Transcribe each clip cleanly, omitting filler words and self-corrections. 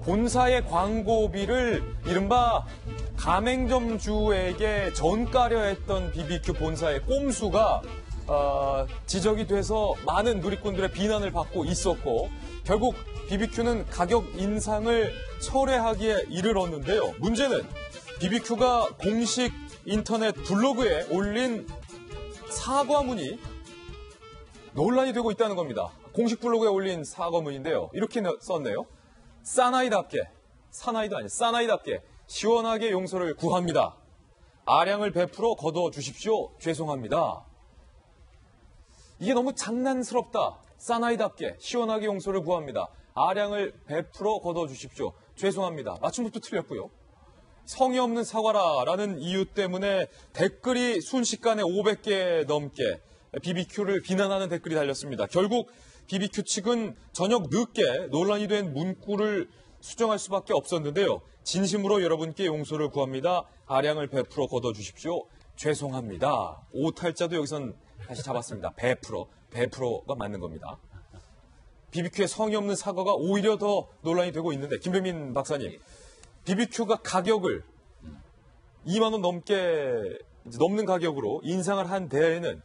본사의 광고비를 이른바 가맹점주에게 전가려 했던 BBQ 본사의 꼼수가 지적이 돼서 많은 누리꾼들의 비난을 받고 있었고 결국 BBQ는 가격 인상을 철회하기에 이르렀는데요. 문제는 BBQ가 공식 인터넷 블로그에 올린 사과문이 논란이 되고 있다는 겁니다. 공식 블로그에 올린 사과문인데요. 이렇게 썼네요. 사나이답게 시원하게 용서를 구합니다. 아량을 100% 거둬주십시오. 죄송합니다. 이게 너무 장난스럽다. 사나이답게 시원하게 용서를 구합니다. 아량을 100% 거둬주십시오. 죄송합니다. 맞춤법도 틀렸고요. 성의 없는 사과라라는 이유 때문에 댓글이 순식간에 500개 넘게 BBQ를 비난하는 댓글이 달렸습니다. 결국 BBQ 측은 저녁 늦게 논란이 된 문구를 수정할 수밖에 없었는데요. 진심으로 여러분께 용서를 구합니다. 아량을 100% 걷어주십시오. 죄송합니다. 오탈자도 여기선 다시 잡았습니다. 100%가 맞는 겁니다. BBQ의 성의 없는 사과가 오히려 더 논란이 되고 있는데 김배민 박사님, BBQ가 가격을 2만 원 넘는 가격으로 인상을 한 데에는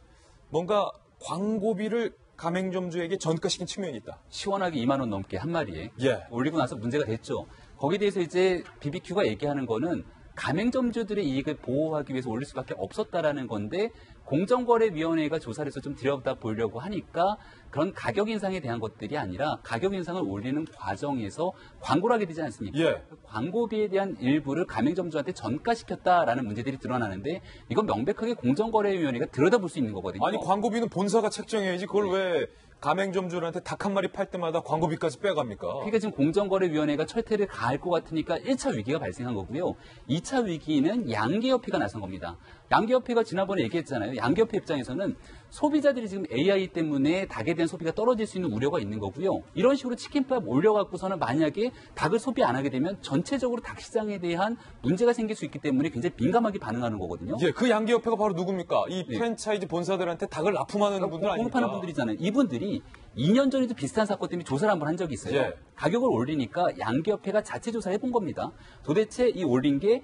뭔가 광고비를 가맹점주에게 전가시킨 측면이 있다. 시원하게 2만 원 넘게 한 마리에 올리고 나서 문제가 됐죠. 거기에 대해서 이제 BBQ가 얘기하는 거는 가맹점주들의 이익을 보호하기 위해서 올릴 수밖에 없었다라는 건데 공정거래위원회가 조사를 해서 좀 들여다보려고 하니까 그런 가격 인상에 대한 것들이 아니라 가격 인상을 올리는 과정에서 광고를 하게 되지 않습니까? 예. 광고비에 대한 일부를 가맹점주한테 전가시켰다라는 문제들이 드러나는데 이건 명백하게 공정거래위원회가 들여다볼 수 있는 거거든요. 아니 광고비는 본사가 책정해야지 그걸 왜 가맹점주한테 닭 한 마리 팔 때마다 광고비까지 빼갑니까? 그러니까 지금 공정거래위원회가 철퇴를 가할 것 같으니까 1차 위기가 발생한 거고요. 2차 위기는 양계협회가 나선 겁니다. 양계협회가 지난번에 얘기했잖아요. 양계협회 입장에서는 소비자들이 지금 AI 때문에 닭에 대한 소비가 떨어질 수 있는 우려가 있는 거고요. 이런 식으로 치킨밥 올려갖고서는 만약에 닭을 소비 안 하게 되면 전체적으로 닭 시장에 대한 문제가 생길 수 있기 때문에 굉장히 민감하게 반응하는 거거든요. 예, 그 양계협회가 바로 누굽니까? 이 프랜차이즈 본사들한테 닭을 납품하는 분들 아닙니까? 공급하는 분들이잖아요. 이분들이 2년 전에도 비슷한 사건 때문에 조사를 한번 한 적이 있어요. 예. 가격을 올리니까 양계협회가 자체 조사를 해본 겁니다. 도대체 이 올린 게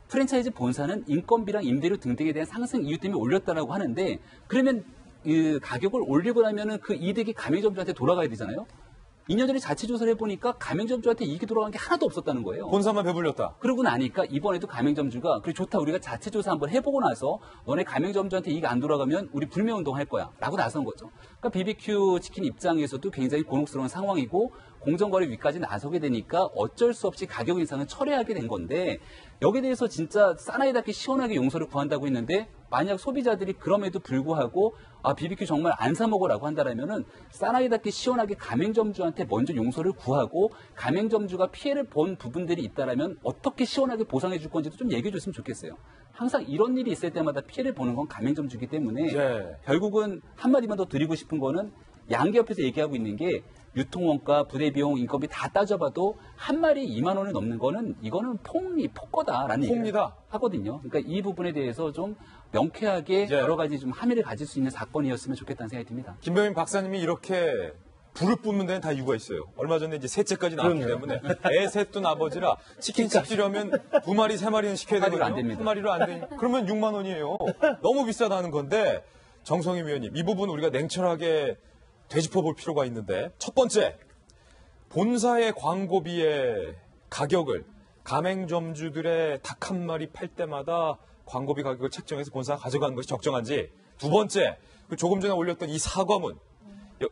프랜차이즈 본사는 인건비랑 임대료 등등에 대한 상승 이유 때문에 올렸다라고 하는데 그러면 그 가격을 올리고 나면은 그 이득이 가맹점주한테 돌아가야 되잖아요. 2년 전에 자체 조사를 해보니까 가맹점주한테 이익이 돌아간 게 하나도 없었다는 거예요. 본사만 배불렸다. 그러고 나니까 이번에도 가맹점주가 그래 좋다 우리가 자체 조사 한번 해보고 나서 너네 가맹점주한테 이익 안 돌아가면 우리 불매운동 할 거야 라고 나선 거죠. 그러니까 BBQ 치킨 입장에서도 굉장히 곤혹스러운 상황이고 공정거래 위까지 나서게 되니까 어쩔 수 없이 가격 인상을 철회하게 된 건데 여기에 대해서 진짜 사나이답게 시원하게 용서를 구한다고 했는데 만약 소비자들이 그럼에도 불구하고 BBQ 정말 안 사 먹으라고 한다라면은 사나이답게 시원하게 가맹점주한테 먼저 용서를 구하고 가맹점주가 피해를 본 부분들이 있다라면 어떻게 시원하게 보상해 줄 건지도 좀 얘기해 줬으면 좋겠어요. 항상 이런 일이 있을 때마다 피해를 보는 건 가맹점주이기 때문에 결국은 한마디만 더 드리고 싶은 거는 양계협에서 얘기하고 있는 게 유통원가, 부대비용, 인건비 다 따져봐도 한 마리 2만 원을 넘는 거는 이거는 폭거다라는 얘기를 하거든요. 그러니까 이 부분에 대해서 좀 명쾌하게 여러 가지 좀 함의를 가질 수 있는 사건이었으면 좋겠다는 생각이 듭니다. 김배민 박사님이 이렇게 불을 뿜는 데는 다 이유가 있어요. 얼마 전에 이제 셋째까지 나왔기 때문에 애 셋 둔 아버지라 치킨 시키려면 2마리, 3마리는 시켜야 되거든요. 안 됩니다. 1마리로 안 되니까 그러면 6만 원이에요. 너무 비싸다는 건데 정성희 위원님 이 부분 우리가 냉철하게 되짚어볼 필요가 있는데 첫 번째, 본사의 광고비의 가격을 가맹점주들의 닭 한 마리 팔 때마다 광고비 가격을 책정해서 본사가 가져가는 것이 적정한지. 두 번째, 조금 전에 올렸던 이 사과문,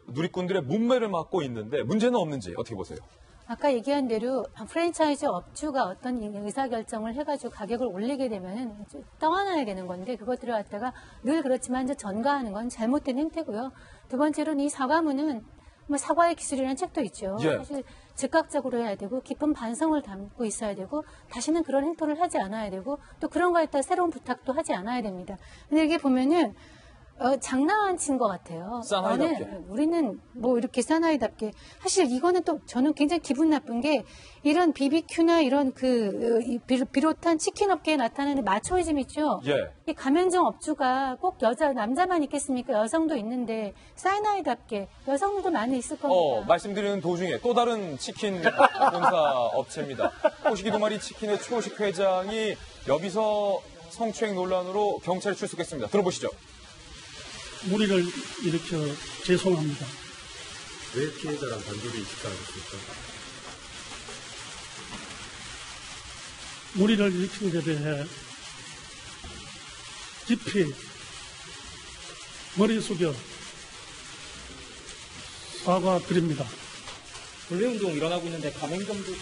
누리꾼들의 문매를 막고 있는데 문제는 없는지 어떻게 보세요? 아까 얘기한 대로 프랜차이즈 업주가 어떤 의사결정을 해가지고 가격을 올리게 되면은 떠안아야 되는 건데 그것들을 갖다가 늘 그렇지만 이제 전가하는 건 잘못된 행태고요. 두 번째로는 이 사과문은 뭐 사과의 기술이라는 책도 있죠. 사실 즉각적으로 해야 되고 깊은 반성을 담고 있어야 되고 다시는 그런 행동을 하지 않아야 되고 또 그런 거에 따라 새로운 부탁도 하지 않아야 됩니다. 근데 이게 보면은 장난친 것 같아요. 우리는 뭐 이렇게 사실 이거는 또 저는 굉장히 기분 나쁜 게 이런 BBQ나 이런 비롯한 치킨 업계에 나타나는 마초이즘 있죠. 이 가맹점 업주가 꼭 남자만 있겠습니까? 여성도 있는데 사나이답게 여성들도 많이 있을 겁니다. 말씀드리는 도중에 또 다른 치킨 본사 업체입니다. 호식이 두 마리 치킨의 최호식 회장이 여비서 성추행 논란으로 경찰에 출석했습니다. 들어보시죠. 무리를 일으켜 죄송합니다. 왜 피해자랑 단둘이 식사하셨습니까? 무리를 일으킨 데 대해 깊이 머리 숙여 사과드립니다. 불매운동 일어나고 있는데 가맹점주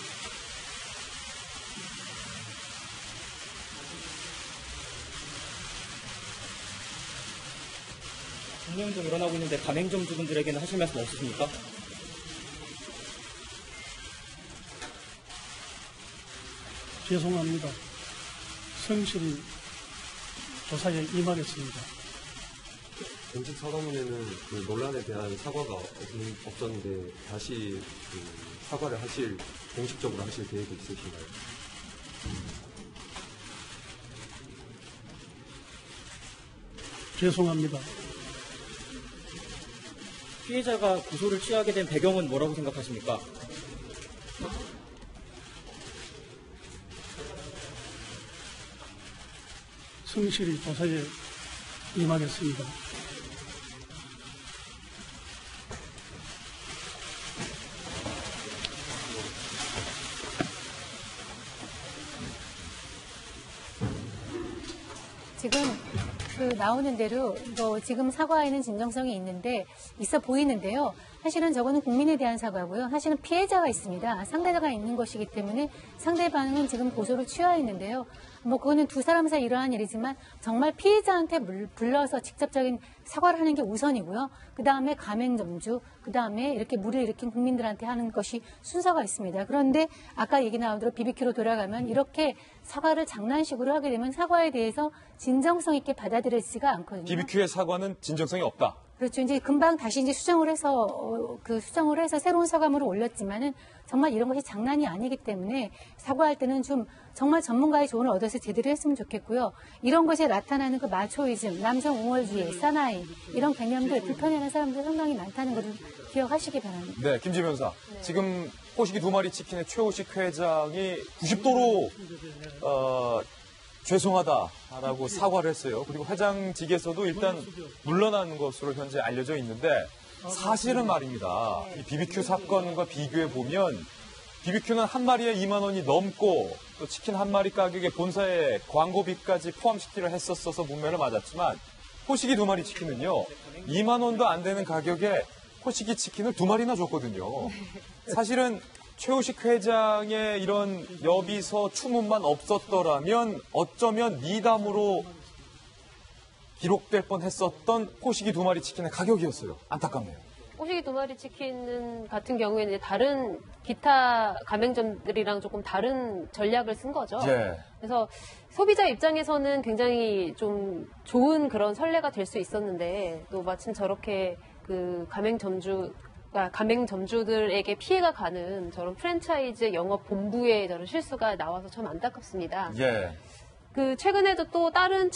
불매운동 일어나고 있는데 가맹점주분들에게는 하실 말씀 없으십니까? 죄송합니다. 성실히 조사에 임하겠습니다. 공식 사과문에는 그 논란에 대한 사과가 없었는데 다시 그 사과를 공식적으로 하실 계획이 있으신가요? 죄송합니다. 피해자가 구소를 취하게 된 배경은 뭐라고 생각하십니까? 성실히 조사에 임하겠습니다. 지금 나오는 대로 지금 사과에는 진정성이 있어 보이는데요. 사실은 저거는 국민에 대한 사과고요. 사실은 피해자가 있습니다. 상대자가 있는 것이기 때문에 상대방은 지금 고소를 취하했는데요. 그거는 두 사람 사이 일어난 일이지만 정말 피해자한테 불러서 직접적인 사과를 하는 게 우선이고요. 그 다음에 가맹점주, 그 다음에 이렇게 무리를 일으킨 국민들한테 하는 것이 순서가 있습니다. 그런데 아까 얘기 나온 대로 BBQ로 돌아가면 이렇게 사과를 장난식으로 하게 되면 사과에 대해서 진정성 있게 받아들여지지가 않거든요. BBQ의 사과는 진정성이 없다. 그렇죠. 이제 금방 다시 이제 수정을 해서 새로운 사과문을 올렸지만은 정말 이런 것이 장난이 아니기 때문에 사과할 때는 좀 정말 전문가의 조언을 얻어서 제대로 했으면 좋겠고요. 이런 것에 나타나는 그 마초이즘, 남성 옹월주의, 사나이 이런 개념들 불편해하는 사람들 상당히 많다는 것을 기억하시기 바랍니다. 네, 김지 변호사. 지금 호식이 두 마리 치킨의 최호식 회장이 90도로 죄송하다라고 사과를 했어요. 그리고 회장직에서도 일단 물러난 것으로 현재 알려져 있는데 사실은 말입니다. 이 BBQ 사건과 비교해 보면 BBQ는 한 마리에 2만 원이 넘고 또 치킨 한 마리 가격에 본사에 광고비까지 포함시키려 했었어서 문매를 맞았지만 호식이 두 마리 치킨은요 2만 원도 안 되는 가격에 호식이 치킨을 두 마리나 줬거든요. 사실은 최호식 회장의 이런 여비서 추문만 없었더라면 어쩌면 미담으로 기록될 뻔했었던 호식이 두 마리 치킨의 가격이었어요. 안타깝네요. 호식이 두 마리 치킨 같은 경우에는 이제 다른 기타 가맹점들이랑 조금 다른 전략을 쓴 거죠. 예. 그래서 소비자 입장에서는 굉장히 좀 좋은 그런 선례가 될 수 있었는데 또 마침 저렇게 그 가맹점주들에게 피해가 가는 저런 프랜차이즈 영업 본부의 저런 실수가 나와서 참 안타깝습니다. 예. 최근에도 또 다른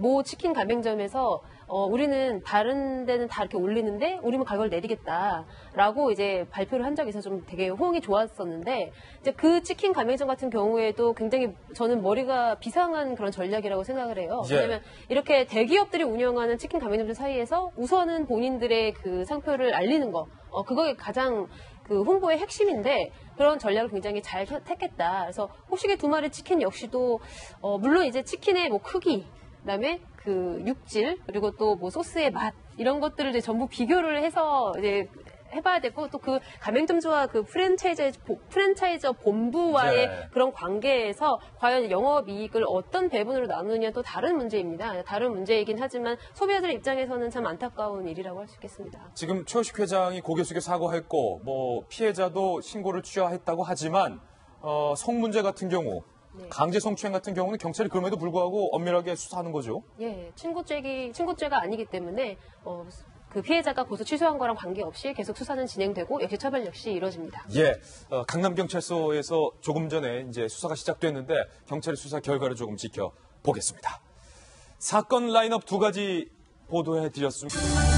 모 치킨 가맹점에서 우리는 다른 데는 다 이렇게 올리는데 우리는 가격을 내리겠다라고 이제 발표를 한 적이 있어서 좀 되게 호응이 좋았었는데 이제 그 치킨 가맹점 같은 경우에도 굉장히 저는 머리가 비상한 그런 전략이라고 생각을 해요. 예. 왜냐하면 이렇게 대기업들이 운영하는 치킨 가맹점들 사이에서 우선은 본인들의 그 상표를 알리는 거, 그거가 가장 그 홍보의 핵심인데 그런 전략을 굉장히 잘 택했다. 그래서 호식이 두 마리 치킨 역시도 물론 이제 치킨의 뭐 크기, 그다음에 그 육질 그리고 또 뭐 소스의 맛 이런 것들을 이제 전부 비교를 해서 이제 해봐야 되고 또 그 가맹점주와 그 프랜차이저 본부와의 네. 그런 관계에서 과연 영업이익을 어떤 배분으로 나누느냐 또 다른 문제입니다. 다른 문제이긴 하지만 소비자들 입장에서는 참 안타까운 일이라고 할 수 있겠습니다. 지금 최호식 회장이 고개 숙여 사과했고 피해자도 신고를 취하했다고 하지만 성문제 같은 경우 네. 강제 성추행 같은 경우는 경찰이 그럼에도 불구하고 엄밀하게 수사하는 거죠. 예, 친고죄가 아니기 때문에 그 피해자가 고소 취소한 거랑 관계없이 계속 수사는 진행되고 역시 처벌 역시 이루어집니다. 예, 강남경찰서에서 조금 전에 이제 수사가 시작됐는데 경찰의 수사 결과를 조금 지켜보겠습니다. 사건 라인업 두 가지 보도해드렸습니다.